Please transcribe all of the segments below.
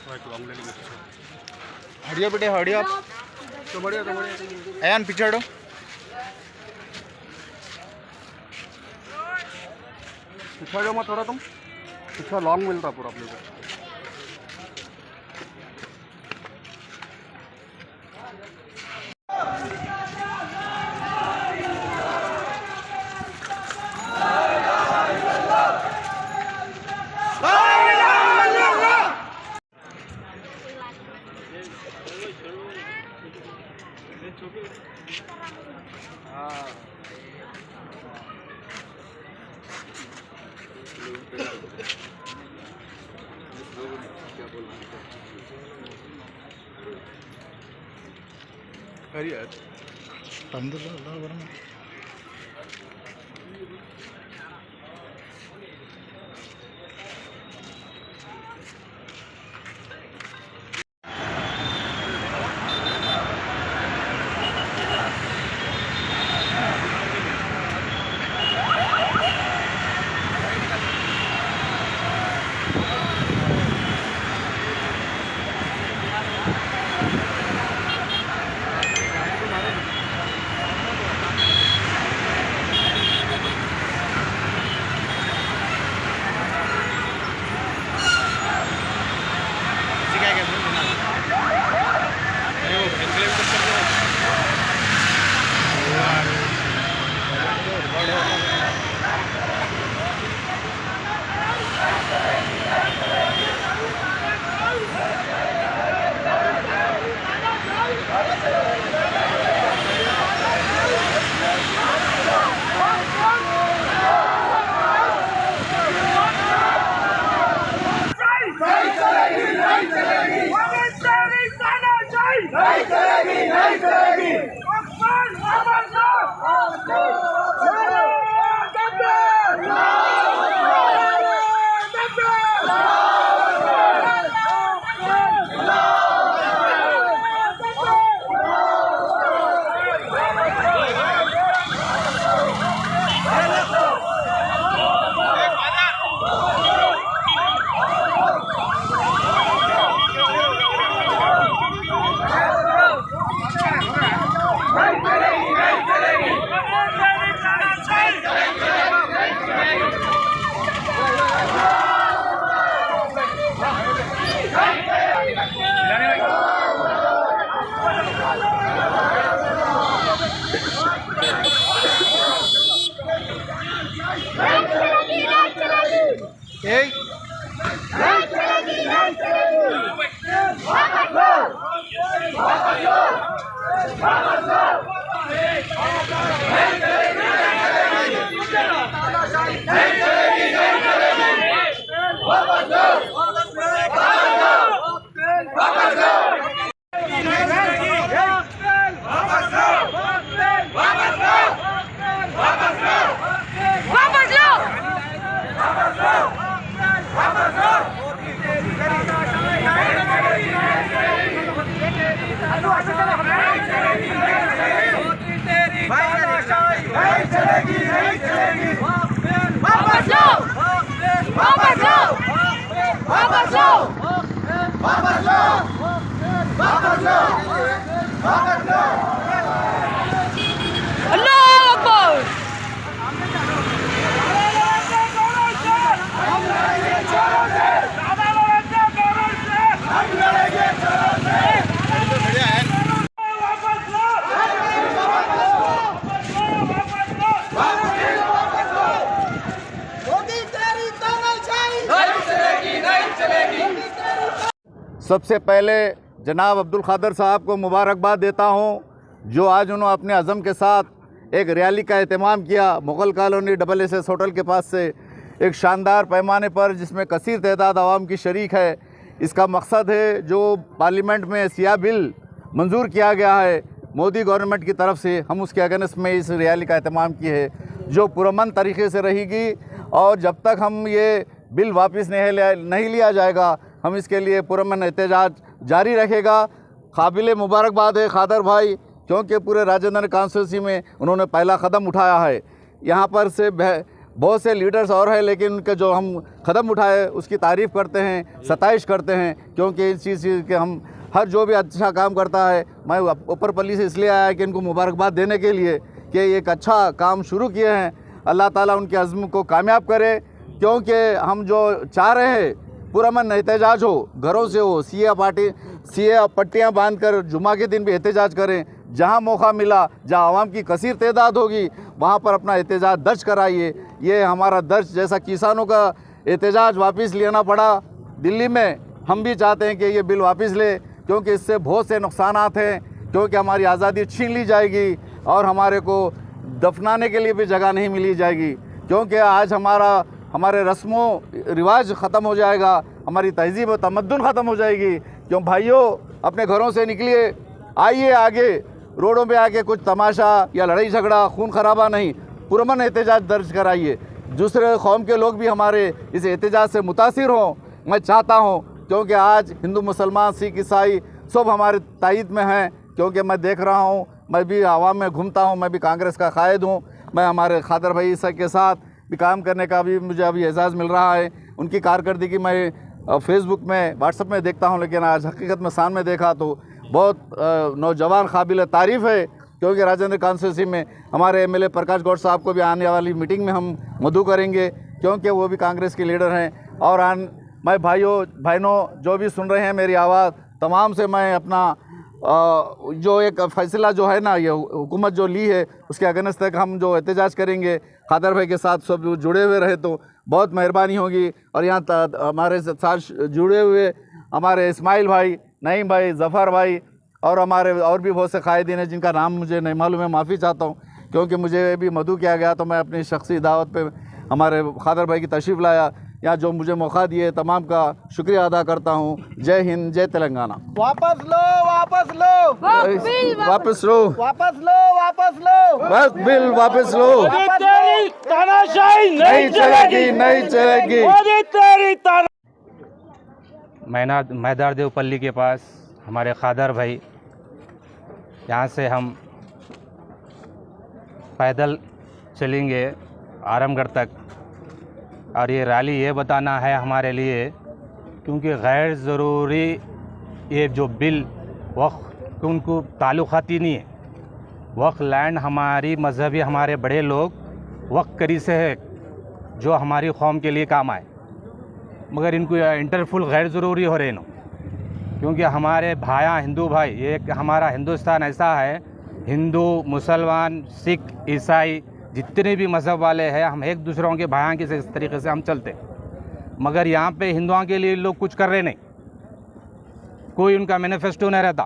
हटियो बेटे हटियो आप अयान पीछे हटो। पीछा जाओ मत थोड़ा, तुम पीछा लॉन्ग मिलता पूरा अपने को। सबसे पहले जनाब अब्दुल क़ादिर साहब को मुबारकबाद देता हूं, जो आज उन्होंने अपने अज़म के साथ एक रैली का एहतमाम किया मुग़ल कॉलोनी SS होटल के पास से, एक शानदार पैमाने पर जिसमें कसीर तादाद आवाम की शरीक है। इसका मकसद है जो पार्लियामेंट में सियाह बिल मंजूर किया गया है मोदी गवर्नमेंट की तरफ से, हम उसके अगेंस्ट में इस रैली का एहतमाम किए है, जो पुरअमन तरीक़े से रहेगी। और जब तक हम ये बिल वापस नहीं लिया जाएगा, हम इसके लिए पुरअमन एहतजाज जारी रखेगा। काबिल मुबारकबाद है क़ादिर भाई, क्योंकि पूरे राजेंद्र कॉन्स्टिट्यूंसी में उन्होंने पहला कदम उठाया है। यहाँ पर से बहुत से लीडर्स और हैं, लेकिन उनके जो हम कदम उठाए उसकी तारीफ़ करते हैं, सताइश करते हैं, क्योंकि इस चीज़ के हम हर जो भी अच्छा काम करता है, मैं ऊपरपल्ली से इसलिए आया कि इनको मुबारकबाद देने के लिए कि एक अच्छा काम शुरू किए हैं। अल्लाह ताला उनके अज़्म को कामयाब करे, क्योंकि हम जो चाह रहे हैं पुरअमन एहतजाज हो, घरों से हो, सीए पट्टियाँ बांध कर जुमा के दिन भी एहतजाज करें। जहाँ मौका मिला, जहाँ आवाम की कसीर तादाद होगी, वहाँ पर अपना एहतजाज दर्ज कराइए। ये हमारा दर्ज, जैसा किसानों का एहतजाज वापस लेना पड़ा दिल्ली में, हम भी चाहते हैं कि ये बिल वापस ले, क्योंकि इससे बहुत से नुकसानात हैं, क्योंकि हमारी आज़ादी छीन ली जाएगी और हमारे को दफनाने के लिए भी जगह नहीं मिली जाएगी, क्योंकि आज हमारे रस्मों रिवाज ख़त्म हो जाएगा, हमारी तहज़ीब व तमद्दुन ख़त्म हो जाएगी। क्यों भाइयों, अपने घरों से निकलिए, आइए आगे, रोडों पे आके कुछ तमाशा या लड़ाई झगड़ा, खून खराबा नहीं, पुरअमन एहतजाज दर्ज कराइए। दूसरे कौम के लोग भी हमारे इस एहतजाज से मुतासिर हों, मैं चाहता हूँ, क्योंकि आज हिंदू मुसलमान सिख ईसाई सब हमारे तायद में हैं। क्योंकि मैं देख रहा हूँ, मैं भी आवाम में घूमता हूँ, मैं भी कांग्रेस का कायद हूँ, मैं हमारे खादर भाई के साथ भी काम करने का भी मुझे अभी एहसास मिल रहा है। उनकी कारकर्दगी मैं फेसबुक में, व्हाट्सएप में देखता हूँ, लेकिन आज हकीकत में सामने देखा तो बहुत नौजवान काबिल तारीफ़ है। क्योंकि राजेंद्र कॉन्स्टिट्यूंसी में हमारे एमएलए प्रकाश गौड़ साहब को भी आने वाली मीटिंग में हम मदऊ करेंगे, क्योंकि वो भी कांग्रेस के लीडर हैं। और मैं भाइयों जो भी सुन रहे हैं मेरी आवाज़, तमाम से मैं अपना जो एक फ़ैसला जो है ना, ये हुकूमत जो ली है, उसके अगेंस्ट तक हम जो एहतजाज करेंगे, खादर भाई के साथ सब जुड़े हुए रहे तो बहुत मेहरबानी होगी। और यहाँ हमारे साथ जुड़े हुए हमारे इस्माइल भाई, नईम भाई, ज़फ़र भाई और हमारे और भी बहुत से कायदीन हैं जिनका नाम मुझे नहीं मालूम है, माफ़ी चाहता हूँ, क्योंकि मुझे भी मदऊ किया गया तो मैं अपनी शख्सी दावत पे हमारे खादर भाई की तशरीफ़ लाया। यहाँ जो मुझे मौका दिए, तमाम का शुक्रिया अदा करता हूँ। जय हिंद, जय तेलंगाना। वापस लो, वापस लो, वापस लो, वापस लो, वापस लो, बस बिल वापस लो। तेरी तानाशाही नहीं चलेगी, नहीं चलेगी। मैदार देवपल्ली के पास हमारे खादर भाई, यहाँ से हम पैदल चलेंगे आरामगढ़ तक। और ये रैली ये बताना है हमारे लिए, क्योंकि गैर ज़रूरी ये जो बिल वक्फ उनको ताल्लुक़ाती नहीं है। वक्फ लैंड हमारी मजहबी हमारे बड़े लोग वक्फ करी से है, जो हमारी कौम के लिए काम आए, मगर इनको इंटरफुल गैर ज़रूरी हो रहे न, क्योंकि हमारे भाया हिंदू भाई, ये हमारा हिंदुस्तान ऐसा है, हिंदू मुसलमान सिख ईसाई जितने भी मज़हब वाले हैं, हम एक दूसरों के भाइयों के इस तरीके से हम चलते। मगर यहाँ पे हिंदुओं के लिए लोग कुछ कर रहे नहीं, कोई उनका मैनिफेस्टो नहीं रहता।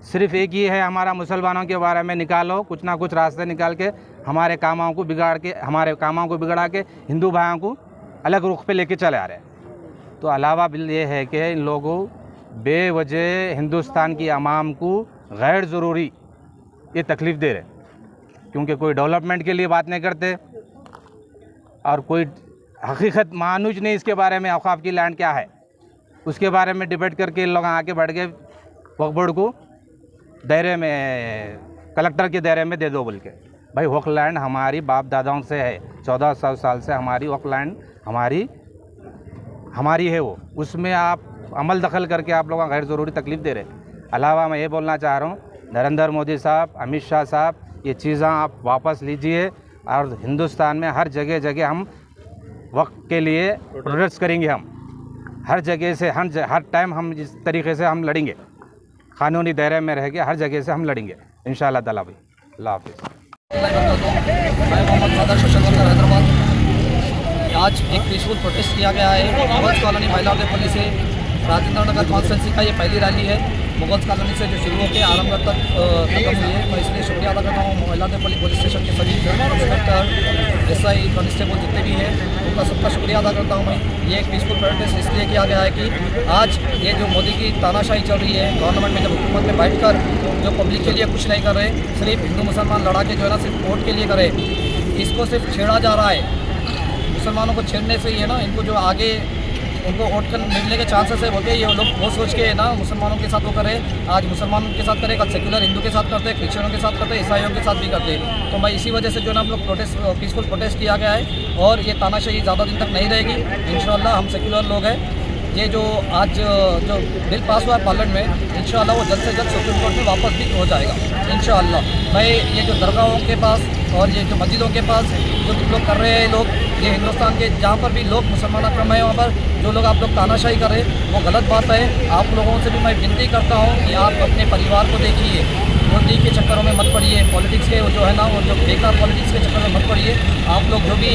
सिर्फ एक ही है, हमारा मुसलमानों के बारे में निकालो, कुछ ना कुछ रास्ते निकाल के हमारे कामों को बिगाड़ के, हमारे कामों को बिगड़ा के हिंदू भाइयों को अलग रुख पे लेके चले आ रहे हैं। तो अलावा बिल ये है कि इन लोगों बेवजह हिंदुस्तान की आवाम को गैर ज़रूरी ये तकलीफ़ दे रहे, क्योंकि कोई डेवलपमेंट के लिए बात नहीं करते और कोई हकीकत मानूज नहीं इसके बारे में, औकाफ की लैंड क्या है उसके बारे में डिबेट करके लोग आके बैठ के वक्फ बोर्ड को दायरे में, कलेक्टर के दायरे में दे दो बोल के। भाई वक्फ लैंड हमारी बाप दादाओं से है, 1400 साल से हमारी वक्फ लैंड हमारी है, वो उसमें आप अमल दखल करके आप लोगों को गैर ज़रूरी तकलीफ़ दे रहे। अलावा मैं ये बोलना चाह रहा हूँ, नरेंद्र मोदी साहब, अमित शाह साहब, ये चीज़ें आप वापस लीजिए और हिंदुस्तान में हर जगह हम वक्त के लिए प्रोटेस्ट करेंगे। हम हर जगह से हर टाइम हम जिस तरीके से हम लड़ेंगे, कानूनी दायरे में रह के हर जगह से हम लड़ेंगे इंशाअल्लाह ताला भाई। अल्लाह हाफिज़। मैं मोहम्मद खादर शशनगर हैदराबाद। आज एक पीसफुल प्रोटेस्ट किया गया है मुगल्स कॉलोनी मैदार देवपल्ली से राजेंद्र नगर कॉन्स्टिट्यूंसी का ये पहली रैली है। मुगल्स कॉलोनी से जो शुरू होकर आरामगढ़ तक खत्म हुई है। मैं इसलिए शुक्रिया अदा करता हूँ मैदार देवपल्ली पुलिस स्टेशन के सभी इंस्पेक्टर, एसआई, कांस्टेबल जितने भी हैं, उनका सबका शुक्रिया अदा करता हूँ। मैं ये एक पीसफुल प्रोटेस्ट इसलिए किया गया है कि आज ये जो मोदी की तानाशाही चल रही है गवर्नमेंट में, जब हुकूमत में बैठकर जो पब्लिक के लिए कुछ नहीं कर रहे, सिर्फ हिंदू मुसलमान लड़ा के जो है ना सिर्फ वोट के लिए करे, इसको सिर्फ छेड़ा जा रहा है। मुसलमानों को छेड़ने से ही है ना, इनको जो आगे उनको वोट मिलने के चांसेस है बोलते ये लोग वो सोच के ना मुसलमानों के साथ वो करे, आज मुसलमानों के साथ करे, कल सेक्युलर हिंदू के साथ करते हैं, क्रिश्चियनों के साथ करते हैं, ईसाइयों के साथ भी करते हैं। तो मैं इसी वजह से जो ना हम लोग पीसफुल प्रोटेस्ट किया गया है और ये तानाशाही ज़्यादा दिन तक नहीं रहेगी। इंशाल्लाह हम सेक्युलर लोग हैं। ये जो आज जो बिल पास हुआ है पार्लियामेंट में, इंशाल्लाह वो जल्द से जल्द सुप्रीम कोर्ट में वापस भी हो जाएगा इंशाल्लाह। मैं ये जो दरगाहों के पास और ये जो मस्जिदों के पास जो लोग कर रहे हैं, लोग ये हिंदुस्तान के जहाँ पर भी लोग मुसलमान अक्रम है वहाँ पर जो लोग आप लोग तानाशाही कर रहे हैं वो गलत बात है। आप लोगों से भी मैं विनती करता हूँ कि आप अपने परिवार को देखिए, मोदी के चक्करों में मत पड़िए, पॉलिटिक्स के जो है ना वो जो बेकार पॉलिटिक्स के चक्कर में मत पड़िए। आप लोग जो भी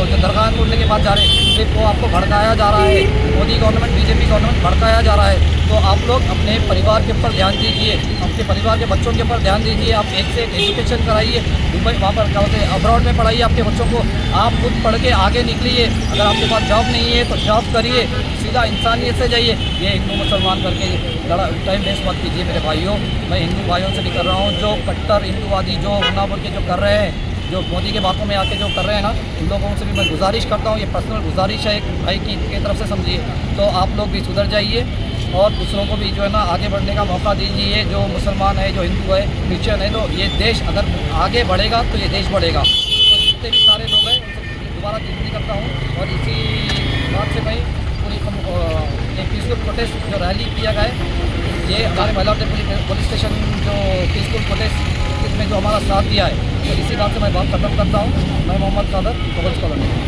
जो दरगाह तोड़ने के बाद जा रहे हैं सिर्फ वो आपको भड़काया जा रहा है, मोदी गवर्नमेंट बीजेपी गवर्नमेंट भड़काया जा रहा है। तो आप लोग अपने परिवार के ऊपर ध्यान दीजिए, अपने परिवार के बच्चों के ऊपर ध्यान दीजिए। आप एक से एक एजुकेशन कराइए, दुबई वहाँ पर क्या होते हैं अब्रॉड में पढ़ाइए अपने बच्चों को। आप खुद पढ़ के आगे निकलिए, अगर आपके पास जॉब नहीं है तो जॉब करिए, सीधा इंसानियत से जाइए। ये हिंदू मुसलमान करके लड़ा टाइम वेस्ट मत कीजिए मेरे भाइयों। मैं हिंदू भाइयों से भी कर रहा हूँ, जो कट्टर हिंदूवादी जो हुना बोल के जो कर रहे हैं, जो मोदी के बातों में आके जो कर रहे हैं ना, उन लोगों से भी मैं गुजारिश करता हूँ, ये पर्सनल गुजारिश है एक भाई की तरफ से समझिए। तो आप लोग भी सुधर जाइए और दूसरों को भी जो है ना आगे बढ़ने का मौका दीजिए। जो मुसलमान है, जो हिंदू है, क्रिश्चियन है, तो ये देश अगर आगे बढ़ेगा तो ये देश बढ़ेगा। तो जितने भी सारे लोग हैं उनसे दोबारा विनती करता हूँ और इसी बात से मैं पूरी एक पीसफुल प्रोटेस्ट जो रैली किया गया है, ये हमारे महिलाओं पुलिस स्टेशन जो पीसफुल प्रोटेस्ट में जो हमारा साथ दिया है, तो इसी बात से मैं बात खत्म करता हूँ। मैं मोहम्मद कादर, कॉलेज कॉलोनी।